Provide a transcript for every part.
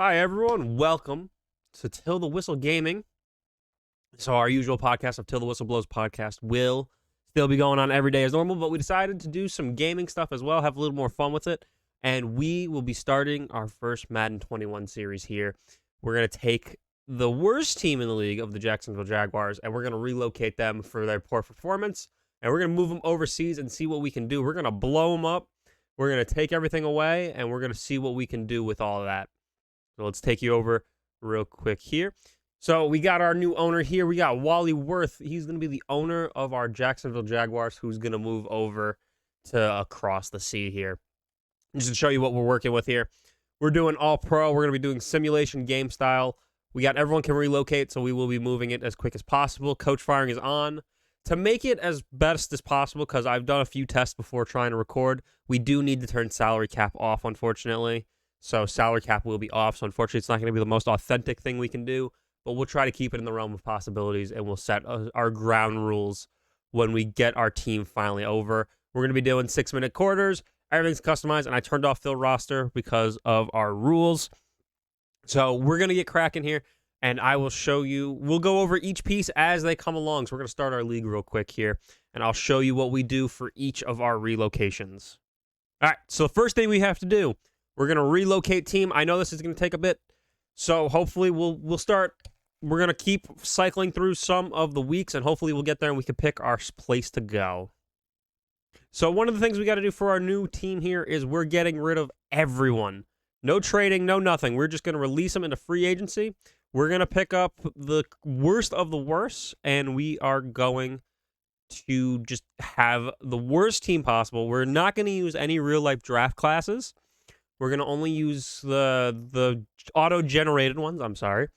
Hi, everyone. Welcome to Till the Whistle Gaming. So our usual podcast of Till the Whistle Blows podcast will still be going on every day as normal, but we decided to do some gaming stuff as well, have a little more fun with it, and we will be starting our first Madden 21 series here. We're going to take the worst team in the league of the Jacksonville Jaguars, and we're going to relocate them for their poor performance, and we're going to move them overseas and see what we can do. We're going to blow them up. We're going to take everything away, and we're going to see what we can do with all of that. So let's take you over real quick here. So we got our new owner here. We got Wally Worth. He's going to be the owner of our Jacksonville Jaguars, who's going to move over to across the sea here. Just to show you what we're working with here. We're doing all pro. We're going to be doing simulation game style. We got everyone can relocate, so we will be moving it as quick as possible. Coach firing is on. To make it as best as possible, because I've done a few tests before trying to record, we do need to turn salary cap off, unfortunately. So salary cap will be off. So unfortunately, it's not going to be the most authentic thing we can do, but we'll try to keep it in the realm of possibilities, and we'll set our ground rules when we get our team finally over. We're going to be doing 6-minute quarters. Everything's customized, and I turned off fill roster because of our rules. So we're going to get cracking here, and I will show you. We'll go over each piece as they come along. So we're going to start our league real quick here, and I'll show you what we do for each of our relocations. All right, so the first thing we have to do, we're going to relocate team. I know this is going to take a bit, so hopefully we'll start. We're going to keep cycling through some of the weeks, and hopefully we'll get there and we can pick our place to go. So one of the things we got to do for our new team here is we're getting rid of everyone. No trading, no nothing. We're just going to release them into free agency. We're going to pick up the worst of the worst, and we are going to just have the worst team possible. We're not going to use any real-life draft classes. We're going to only use the auto-generated ones. I'm sorry.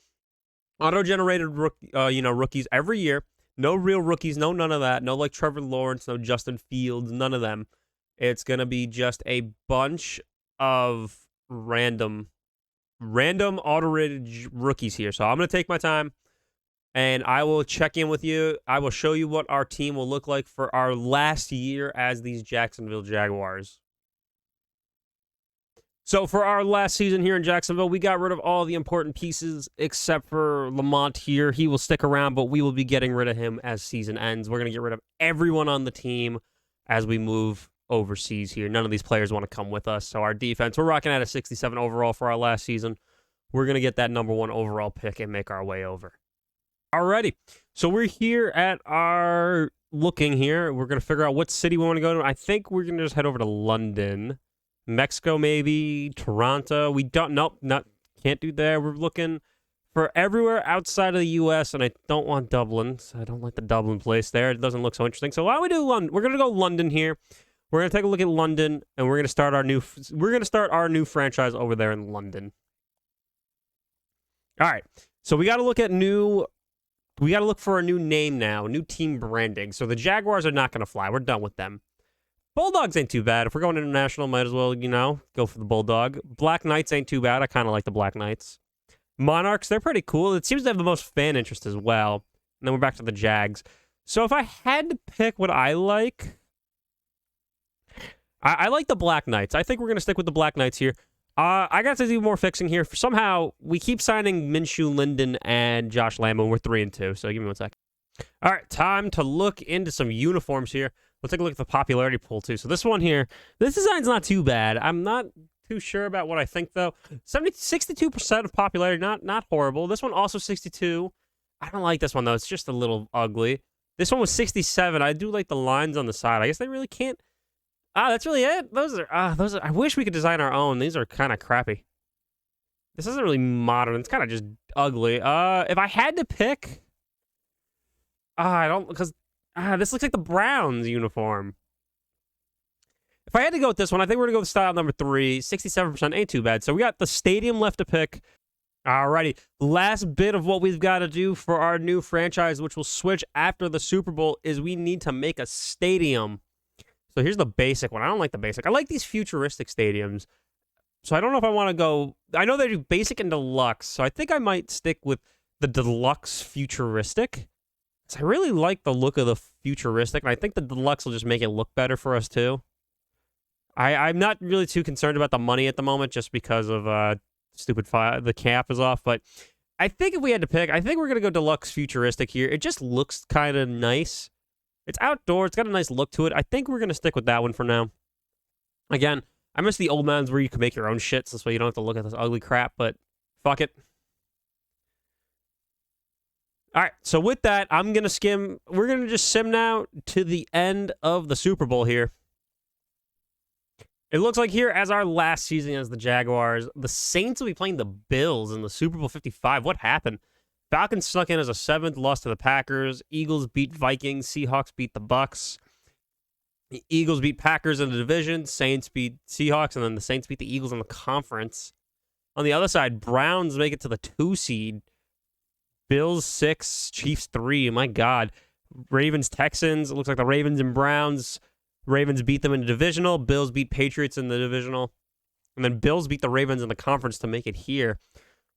Auto-generated rookies every year. No real rookies. No none of that. No like Trevor Lawrence. No Justin Fields. None of them. It's going to be just a bunch of random auto-rated rookies here. So I'm going to take my time, and I will check in with you. I will show you what our team will look like for our last year as these Jacksonville Jaguars. So for our last season here in Jacksonville, we got rid of all the important pieces except for Lamont here. He will stick around, but we will be getting rid of him as season ends. We're going to get rid of everyone on the team as we move overseas here. None of these players want to come with us. So our defense, we're rocking at a 67 overall for our last season. We're going to get that number 1 overall pick and make our way over. Alrighty. So we're here at our looking here. We're going to figure out what city we want to go to. I think we're going to just head over to London. Mexico, maybe Toronto. We don't. Nope, can't do there. We're looking for everywhere outside of the U.S. and I don't want Dublin. So I don't like the Dublin place there. It doesn't look so interesting. So why don't we do London? We're gonna go London here. We're gonna take a look at London, and we're gonna start our new franchise over there in London. All right. So we got to look at We got to look for a new name now, new team branding. So the Jaguars are not gonna fly. We're done with them. Bulldogs ain't too bad. If we're going international, might as well, go for the Bulldog. Black Knights ain't too bad. I kind of like the Black Knights. Monarchs, they're pretty cool. It seems to have the most fan interest as well. And then we're back to the Jags. So if I had to pick what I like, I like the Black Knights. I think we're going to stick with the Black Knights here. I got to do more fixing here. Somehow, we keep signing Minshew, Linden, and Josh Lamb, and we're 3-2. So give me 1 second. All right, time to look into some uniforms here. Let's take a look at the popularity pool, too. So this one here, this design's not too bad. I'm not too sure about what I think, though. 62% of popularity, not horrible. This one also 62. I don't like this one, though. It's just a little ugly. This one was 67. I do like the lines on the side. I guess they really can't. That's really it? Those are. I wish we could design our own. These are kind of crappy. This isn't really modern. It's kind of just ugly. If I had to pick... I don't... Because... this looks like the Browns uniform. If I had to go with this one, I think we're going to go with style number 3. 67% ain't too bad. So we got the stadium left to pick. Alrighty. Last bit of what we've got to do for our new franchise, which will switch after the Super Bowl, is we need to make a stadium. So here's the basic one. I don't like the basic. I like these futuristic stadiums. So I don't know if I want to go... I know they do basic and deluxe, so I think I might stick with the deluxe futuristic. I really like the look of the futuristic, and I think the deluxe will just make it look better for us, too. I'm not really too concerned about the money at the moment, just because of stupid the cap is off. But I think if we had to pick, I think we're going to go deluxe futuristic here. It just looks kind of nice. It's outdoor. It's got a nice look to it. I think we're going to stick with that one for now. Again, I miss the old ones where you can make your own shit, so this way you don't have to look at this ugly crap, but fuck it. All right, so with that, I'm going to skim. We're going to just sim now to the end of the Super Bowl here. It looks like here, as our last season as the Jaguars, the Saints will be playing the Bills in the Super Bowl 55. What happened? Falcons snuck in as a 7th, lost to the Packers. Eagles beat Vikings. Seahawks beat the Bucks. The Eagles beat Packers in the division. Saints beat Seahawks, and then the Saints beat the Eagles in the conference. On the other side, Browns make it to the 2 seed. Bills 6, Chiefs 3. My God. Ravens, Texans. It looks like the Ravens and Browns. Ravens beat them in the divisional. Bills beat Patriots in the divisional. And then Bills beat the Ravens in the conference to make it here.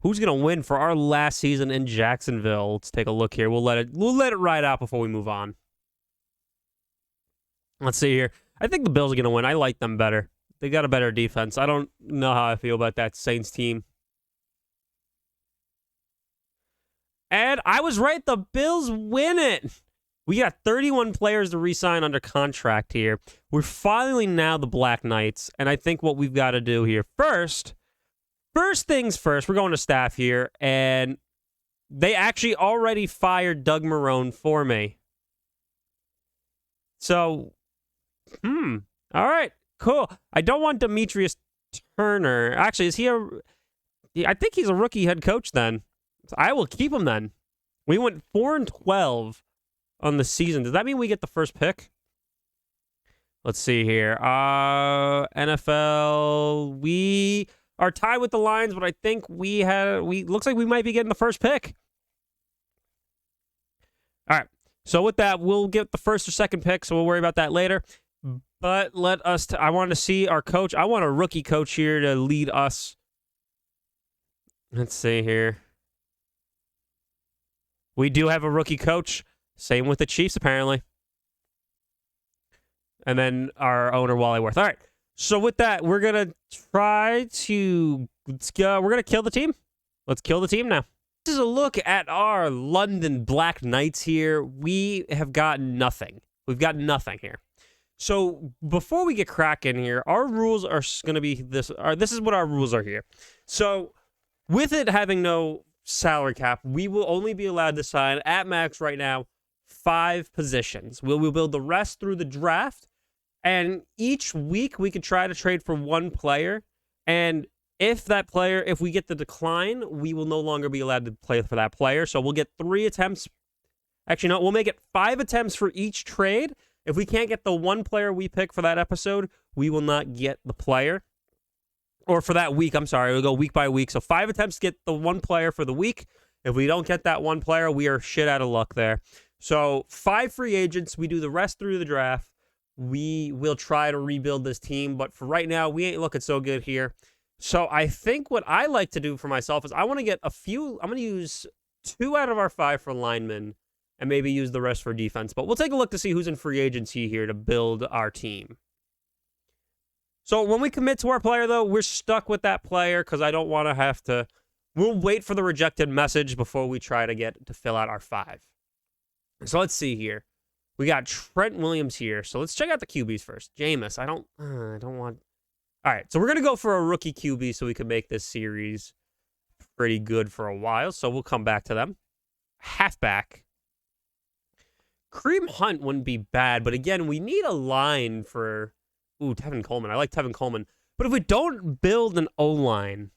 Who's going to win for our last season in Jacksonville? Let's take a look here. We'll let it ride out before we move on. Let's see here. I think the Bills are going to win. I like them better. They got a better defense. I don't know how I feel about that Saints team. And I was right. The Bills win it. We got 31 players to re-sign under contract here. We're finally now the Black Knights. And I think what we've got to do here first things first, we're going to staff here. And they actually already fired Doug Marrone for me. So, all right, cool. I don't want Demetrius Turner. Actually, is he I think he's a rookie head coach then. So I will keep him then. We went 4-12 on the season. Does that mean we get the first pick? Let's see here. NFL, we are tied with the Lions, but I think looks like we might be getting the first pick. All right. So with that, we'll get the first or second pick, so we'll worry about that later. But I want to see our coach. I want a rookie coach here to lead us. Let's see here. We do have a rookie coach. Same with the Chiefs, apparently. And then our owner, Wally Worth. All right. So with that, we're going to we're going to kill the team. Let's kill the team now. This is a look at our London Black Knights here. We have got nothing. We've got nothing here. So before we get cracking here, our rules are going to be this. This is what our rules are here. So with it having no salary cap, we will only be allowed to sign at max right now 5 positions. We'll build the rest through the draft. And each week we could try to trade for 1 player. And if we get the decline, we will no longer be allowed to play for that player. So we'll get 3 attempts. Actually, no, we'll make it 5 attempts for each trade. If we can't get the 1 player we pick for that episode, we will not get the player. Or for that week, I'm sorry, we'll go week by week. So 5 attempts to get the 1 player for the week. If we don't get that 1 player, we are shit out of luck there. So 5 free agents. We do the rest through the draft. We will try to rebuild this team. But for right now, we ain't looking so good here. So I think what I like to do for myself is I want to get I'm going to use 2 out of our 5 for linemen and maybe use the rest for defense. But we'll take a look to see who's in free agency here to build our team. So when we commit to our player, though, we're stuck with that player because I don't want to have to. We'll wait for the rejected message before we try to fill out our 5. So let's see here. We got Trent Williams here. So let's check out the QBs first. Jameis, I don't want. All right, so we're going to go for a rookie QB so we can make this series pretty good for a while. So we'll come back to them. Halfback. Kareem Hunt wouldn't be bad, but again, we need a line for. Ooh, Tevin Coleman. I like Tevin Coleman. But if we don't build an O-line,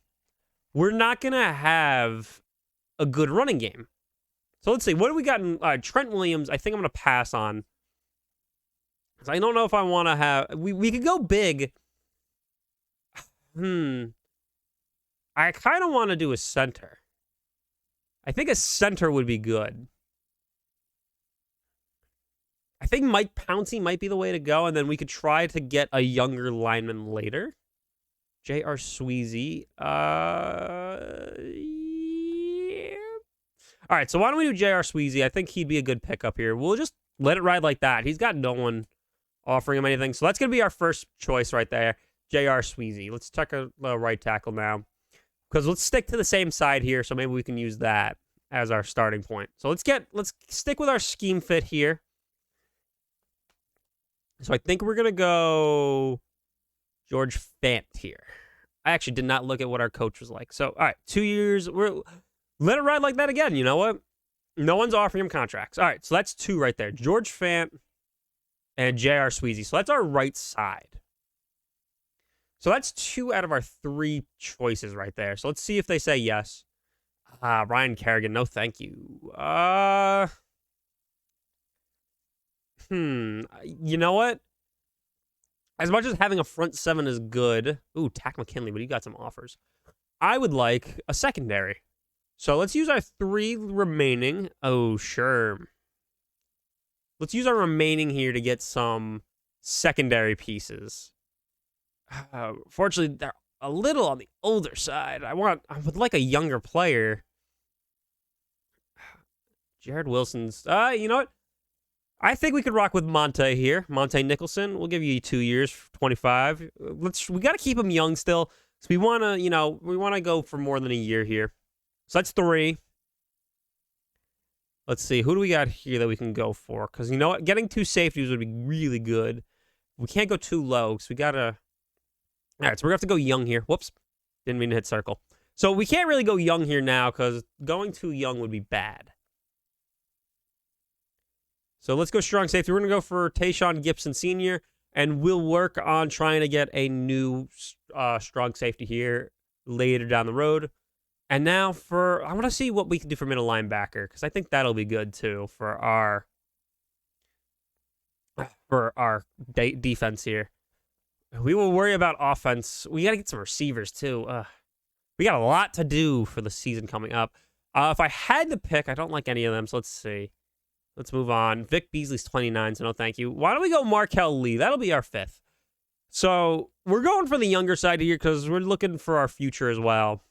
we're not going to have a good running game. So let's see. What do we got in Trent Williams? I think I'm going to pass on. Because I don't know if I want to have. We could go big. I kind of want to do a center. I think a center would be good. I think Mike Pouncey might be the way to go, and then we could try to get a younger lineman later. J.R. Sweezy. Yeah. All right, so why don't we do J.R. Sweezy? I think he'd be a good pickup here. We'll just let it ride like that. He's got no one offering him anything. So that's going to be our first choice right there, J.R. Sweezy. Let's check a right tackle now. Because let's stick to the same side here, so maybe we can use that as our starting point. So let's stick with our scheme fit here. So I think we're going to go George Fant here. I actually did not look at what our coach was like. So, all right, 2 years. Let it ride like that again. You know what? No one's offering him contracts. All right, so that's 2 right there. George Fant and J.R. Sweezy. So that's our right side. So that's 2 out of our 3 choices right there. So let's see if they say yes. Ryan Kerrigan, no thank you. You know what? As much as having a front 7 is good. Ooh, Tack McKinley, but you got some offers. I would like a secondary. So let's use our 3 remaining. Oh, sure. Let's use our remaining here to get some secondary pieces. Fortunately, they're a little on the older side. I would like a younger player. Jared Wilson's. You know what? I think we could rock with Monte here. Monte Nicholson. We'll give you 2 years, 25. We got to keep him young still. So we want to, go for more than a year here. So that's 3. Let's see. Who do we got here that we can go for? Because you know what? Getting 2 safeties would be really good. We can't go too low, so we got to... All right, so we're going to have to go young here. Whoops. Didn't mean to hit circle. So we can't really go young here now because going too young would be bad. So let's go strong safety. We're going to go for Tayshaun Gibson Sr., and we'll work on trying to get a new strong safety here later down the road. And now I want to see what we can do for middle linebacker because I think that'll be good too for our defense here. We will worry about offense. We got to get some receivers too. We got a lot to do for the season coming up. If I had to pick, I don't like any of them, so let's see. Let's move on. Vic Beasley's 29, so no thank you. Why don't we go Markel Lee? That'll be our 5th. So we're going for the younger side here because we're looking for our future as well.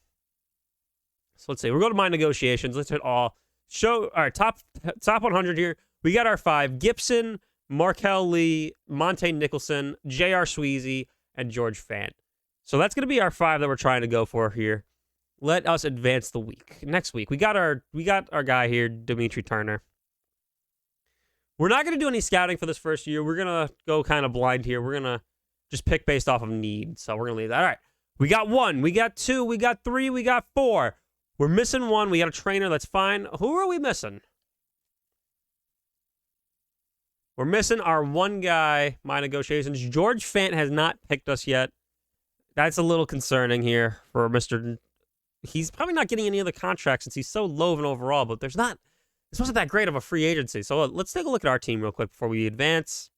So let's see. We're going to my negotiations. Let's hit all. All right, top 100 here. We got our 5. Gibson, Markel Lee, Monte Nicholson, J.R. Sweezy, and George Fant. So that's going to be our 5 that we're trying to go for here. Let us advance the week. Next week, we got our guy here, Dimitri Turner. We're not going to do any scouting for this first year. We're going to go kind of blind here. We're going to just pick based off of need. So we're going to leave that. All right. We got 1. We got 2. We got 3. We got 4. We're missing 1. We got a trainer. That's fine. Who are we missing? We're missing our 1 guy, my negotiations. George Fant has not picked us yet. That's a little concerning here for Mr. He's probably not getting any other contracts since he's so low of an overall, but this wasn't that great of a free agency. So let's take a look at our team real quick before we advance.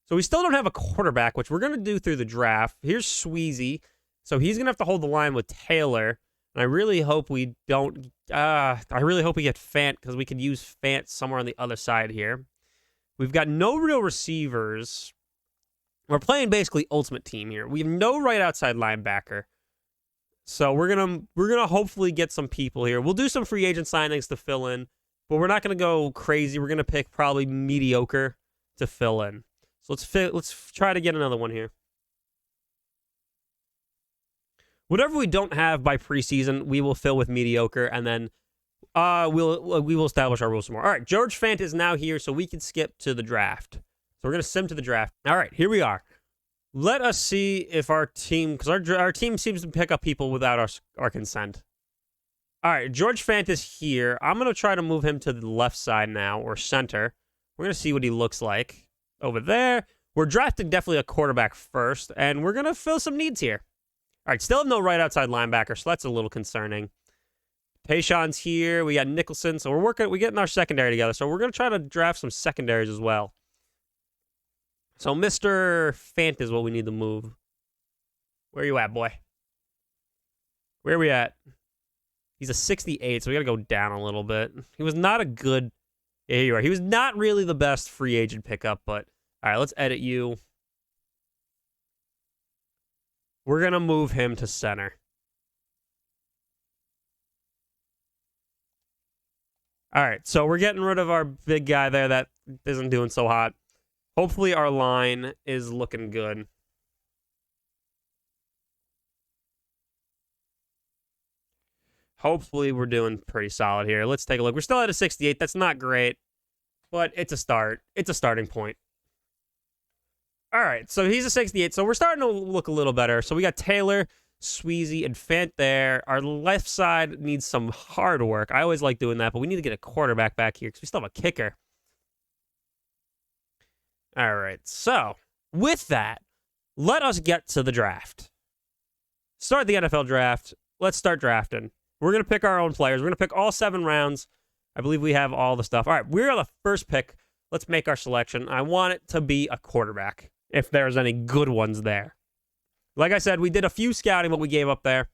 So we still don't have a quarterback, which we're going to do through the draft. Here's Sweezy. So he's going to have to hold the line with Taylor. And I really hope we don't... I really hope we get Fant because we could use Fant somewhere on the other side here. We've got no real receivers. We're playing basically ultimate team here. We have no right outside linebacker. So we're gonna hopefully get some people here. We'll do some free agent signings to fill in, but we're not gonna go crazy. We're gonna pick probably mediocre to fill in. So let's try to get another one here. Whatever we don't have by preseason, we will fill with mediocre, and then we will establish our rules some more. All right, George Fant is now here, so we can skip to the draft. So we're gonna sim to the draft. All right, here we are. Let us see if our team, because our team seems to pick up people without our consent. All right, George Fant is here. I'm going to try to move him to the left side now, or center. We're going to see what he looks like over there. We're drafting definitely a quarterback first, and we're going to fill some needs here. All right, still have no right outside linebacker, so that's a little concerning. Tayshaun's here. We got Nicholson, so we're getting our secondary together. So we're going to try to draft some secondaries as well. So Mr. Fant is what we need to move. Where are you at, boy? Where are we at? He's a 68, so we got to go down a little bit. He was not a good... Yeah, here you are. He was not really the best free agent pickup, but... All right, let's edit you. We're going to move him to center. All right, so we're getting rid of our big guy there that isn't doing so hot. Hopefully our line is looking good. Hopefully, we're doing pretty solid here. Let's take a look. We're still at a 68. That's not great, but it's a start. It's a starting point. All right, so he's a 68. So we're starting to look a little better. So we got Taylor, Sweezy, and Fant there. Our left side needs some hard work. I always like doing that, but we need to get a quarterback back here because we still have a kicker. All right, so with that, let us get to the draft. Start the NFL draft. Let's start drafting. We're going to pick our own players. We're going to pick all 7 rounds. I believe we have all the stuff. All right, we're on the first pick. Let's make our selection. I want it to be a quarterback, if there's any good ones there. Like I said, we did a few scouting, but we gave up there.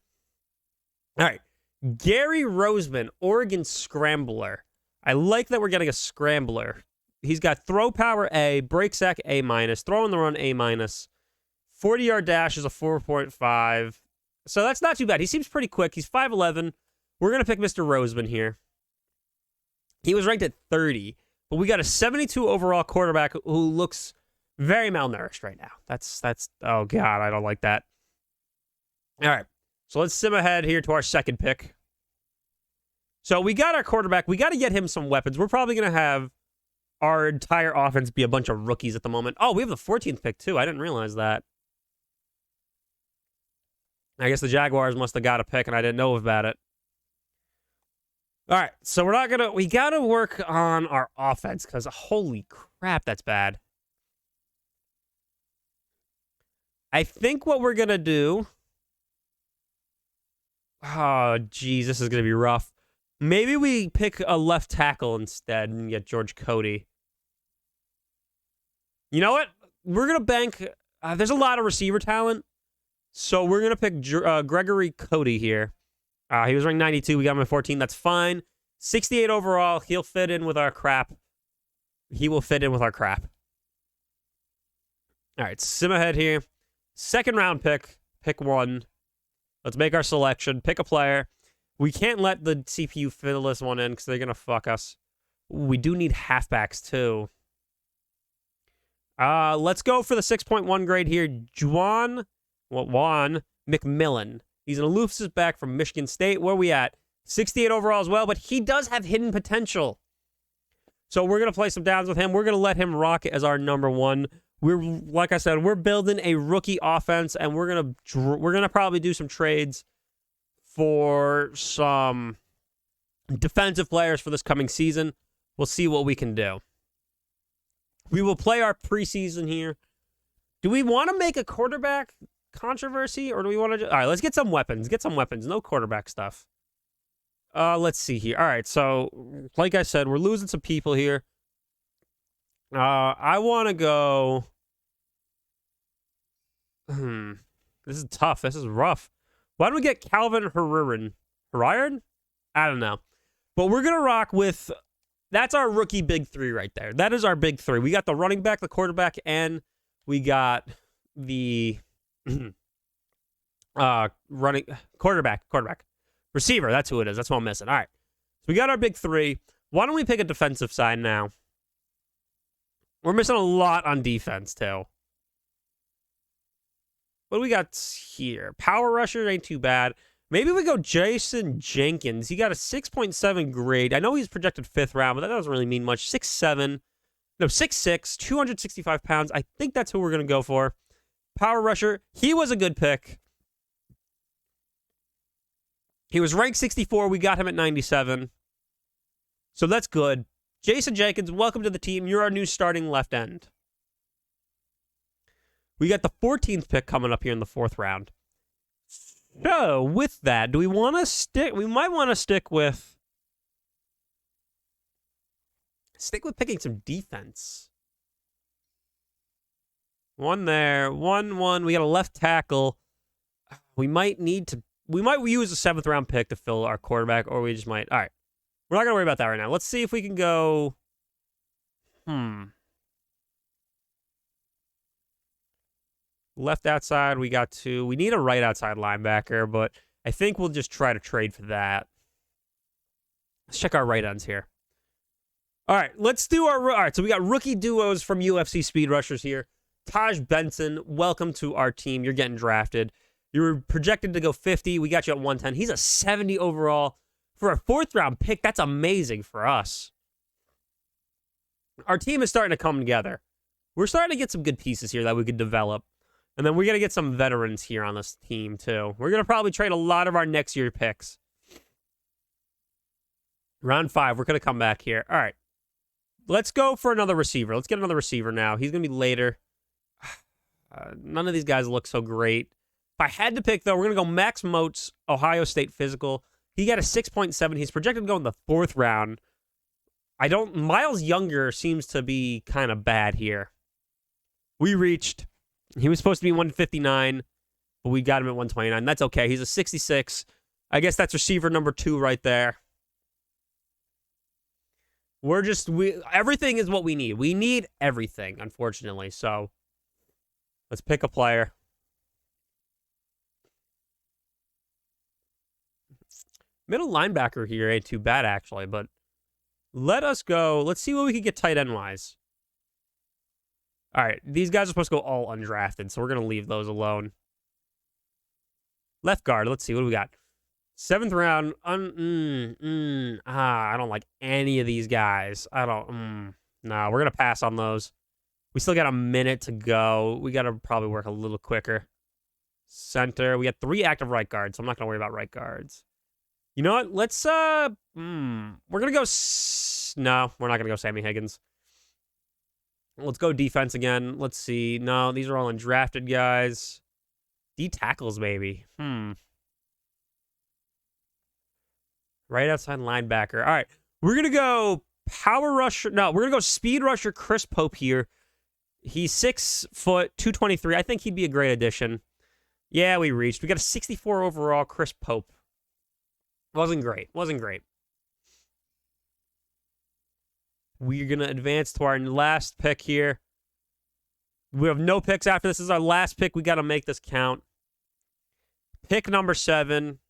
All right, Gary Roseman, Oregon Scrambler. I like that we're getting a Scrambler. He's got throw power A, break sack A-, throw in the run A-. 40-yard dash is a 4.5. So that's not too bad. He seems pretty quick. He's 5'11". We're going to pick Mr. Roseman here. He was ranked at 30, but we got a 72 overall quarterback who looks very malnourished right now. That's oh God, I don't like that. All right, so let's sim ahead here to our second pick. So we got our quarterback. We got to get him some weapons. We're probably going to have our entire offense be a bunch of rookies at the moment. Oh, we have the 14th pick too. I didn't realize that. I guess the Jaguars must have got a pick and I didn't know about it. All right, so we got to work on our offense because holy crap, that's bad. I think what we're going to do... Oh, geez, this is going to be rough. Maybe we pick a left tackle instead and get George Cody. You know what? We're going to bank... there's a lot of receiver talent, so we're going to pick Gregory Cody here. He was ranked 92. We got him at 14. That's fine. 68 overall. He'll fit in with our crap. He will fit in with our crap. All right, sim ahead here. Second round pick. Pick 1. Let's make our selection. Pick a player. We can't let the CPU fill this one in because they're going to fuck us. We do need halfbacks, too. Let's go for the 6.1 grade here. Juan McMillan. He's an elusive back from Michigan State. Where are we at? 68 overall as well, but he does have hidden potential. So we're going to play some downs with him. We're going to let him rock as our number 1. Like I said, we're building a rookie offense, and we're gonna probably do some trades for some defensive players for this coming season. We'll see what we can do. We will play our preseason here. Do we want to make a quarterback controversy, or do we want to... All right, let's get some weapons. Get some weapons. No quarterback stuff. Let's see here. All right, so like I said, we're losing some people here. I want to go... This is tough. This is rough. Why don't we get Calvin Herrera? I don't know. But we're going to rock with... That's our rookie big 3 right there. That is our big 3. We got the running back, the quarterback, and we got the running quarterback. Receiver, that's who it is. That's what I'm missing. All right. So we got our big 3. Why don't we pick a defensive side now? We're missing a lot on defense, too. What do we got here? Power rusher ain't too bad. Maybe we go Jason Jenkins. He got a 6.7 grade. I know he's projected 5th round, but that doesn't really mean much. 6'7". No, 6'6", 265 pounds. I think that's who we're going to go for. Power rusher. He was a good pick. He was ranked 64. We got him at 97. So that's good. Jason Jenkins, welcome to the team. You're our new starting left end. We got the 14th pick coming up here in the 4th round. So, with that, do we want to stick... We might want to stick with picking some defense. 1 there. 1. We got a left tackle. We might use a 7th round pick to fill our quarterback, or we just might... All right. We're not going to worry about that right now. Let's see if we can go... Left outside, we got 2. We need a right outside linebacker, but I think we'll just try to trade for that. Let's check our right ends here. All right, let's do our... All right, so we got rookie duos from UFC Speed Rushers here. Taj Benson, welcome to our team. You're getting drafted. You were projected to go 50. We got you at 110. He's a 70 overall. For a 4th-round pick, that's amazing for us. Our team is starting to come together. We're starting to get some good pieces here that we could develop. And then we're going to get some veterans here on this team, too. We're going to probably trade a lot of our next year picks. Round 5, we're going to come back here. All right. Let's go for another receiver. Let's get another receiver now. He's going to be later. None of these guys look so great. If I had to pick, though, we're going to go Max Moats, Ohio State Physical. He got a 6.7. He's projected to go in the 4th round. Miles Younger seems to be kind of bad here. We reached. He was supposed to be 159, but we got him at 129. That's okay. He's a 66. I guess that's receiver number 2 right there. Everything is what we need. We need everything, unfortunately. So let's pick a player. Middle linebacker here ain't too bad, actually, but let us go. Let's see what we can get tight end-wise. All right, these guys are supposed to go all undrafted, so we're going to leave those alone. Left guard, let's see. What do we got? 7th round. I don't like any of these guys. No, we're going to pass on those. We still got a minute to go. We got to probably work a little quicker. Center. We got 3 active right guards, so I'm not going to worry about right guards. You know what? Let's, we're going to go, no, we're not going to go Sammy Higgins. Let's go defense again. Let's see. No, these are all undrafted guys. D tackles, maybe. Right outside linebacker. All right. We're going to go power rusher. No, we're going to go speed rusher Chris Pope here. He's 6 foot, 223. I think he'd be a great addition. Yeah, we reached. We got a 64 overall Chris Pope. Wasn't great. We're going to advance to our last pick here. We have no picks after this. This is our last pick. We got to make this count. Pick number 7.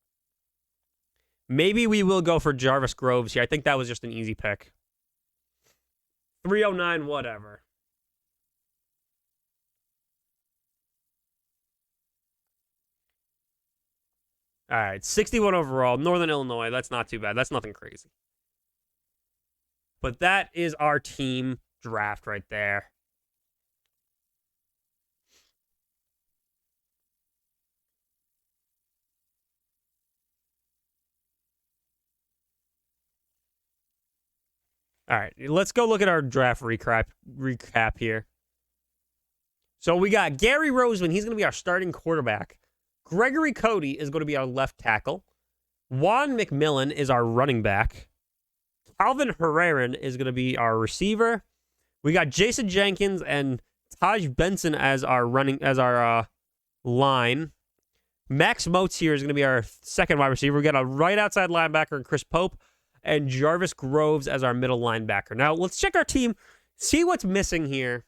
Maybe we will go for Jarvis Groves here. I think that was just an easy pick. 309, whatever. All right, 61 overall. Northern Illinois. That's not too bad. That's nothing crazy. But that is our team draft right there. All right, let's go look at our draft recap here. So we got Gary Roseman. He's going to be our starting quarterback. Gregory Cody is going to be our left tackle. Juan McMillan is our running back. Calvin Herrera is going to be our receiver. We got Jason Jenkins and Taj Benson as our line. Max Moats here is going to be our second wide receiver. We got a right outside linebacker in Chris Pope and Jarvis Groves as our middle linebacker. Now, let's check our team, see what's missing here.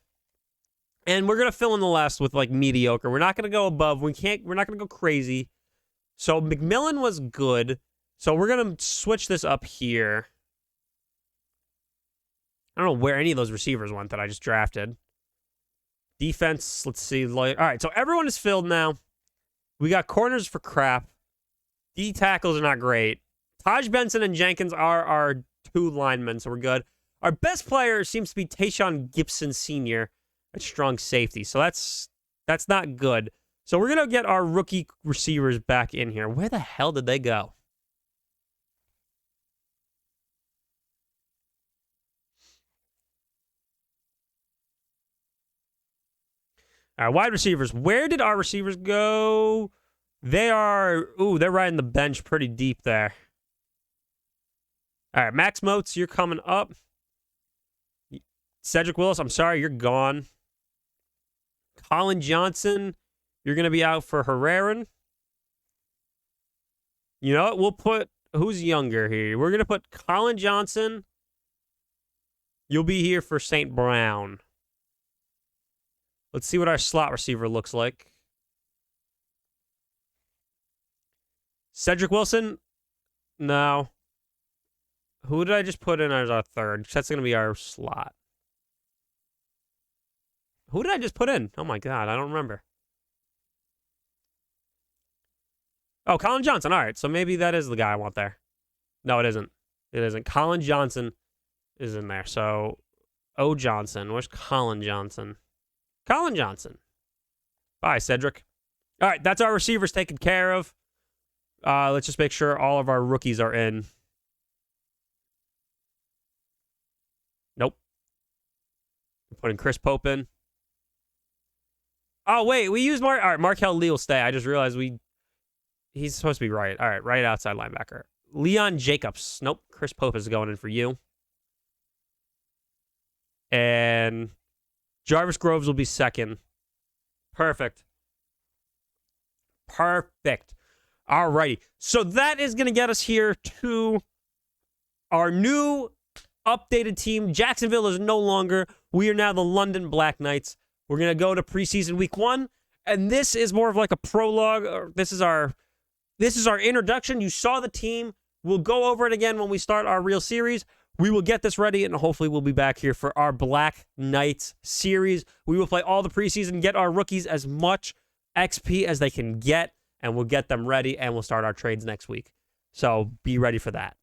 And we're going to fill in the last with, like, mediocre. We're not going to go above. We're not going to go crazy. So, McMillan was good. So, we're going to switch this up here. I don't know where any of those receivers went that I just drafted. Defense, let's see. All right, so everyone is filled now. We got corners for crap. D tackles are not great. Taj Benson and Jenkins are our 2 linemen, so we're good. Our best player seems to be Tayshawn Gibson Sr., at strong safety. So that's not good. So we're going to get our rookie receivers back in here. Where the hell did they go? All right, wide receivers. Where did our receivers go? They're riding the bench pretty deep there. All right, Max Moats, you're coming up. Cedric Willis, I'm sorry, you're gone. Colin Johnson, you're going to be out for Herrera. You know what? We'll put, who's younger here? We're going to put Colin Johnson. You'll be here for St. Brown. Let's see what our slot receiver looks like. Cedric Wilson? No. Who did I just put in as our third? That's going to be our slot. Who did I just put in? Oh, my God. I don't remember. Oh, Colin Johnson. All right, so maybe that is the guy I want there. No, it isn't. It isn't. Colin Johnson is in there. So, O. Johnson. Where's Colin Johnson? Colin Johnson. Bye, Cedric. All right, that's our receivers taken care of. Let's just make sure all of our rookies are in. Nope. I'm putting Chris Pope in. Oh, wait, we used All right, Markel Lee will stay. I just realized he's supposed to be right. All right, right outside linebacker. Leon Jacobs. Nope, Chris Pope is going in for you. And Jarvis Groves will be second. Perfect. Perfect. All righty. So that is going to get us here to our new updated team. Jacksonville is no longer. We are now the London Black Knights. We're going to go to preseason week 1. And this is more of like a prologue. This is our introduction. You saw the team. We'll go over it again when we start our real series. We will get this ready, and hopefully we'll be back here for our Black Knights series. We will play all the preseason, get our rookies as much XP as they can get, and we'll get them ready, and we'll start our trades next week. So be ready for that.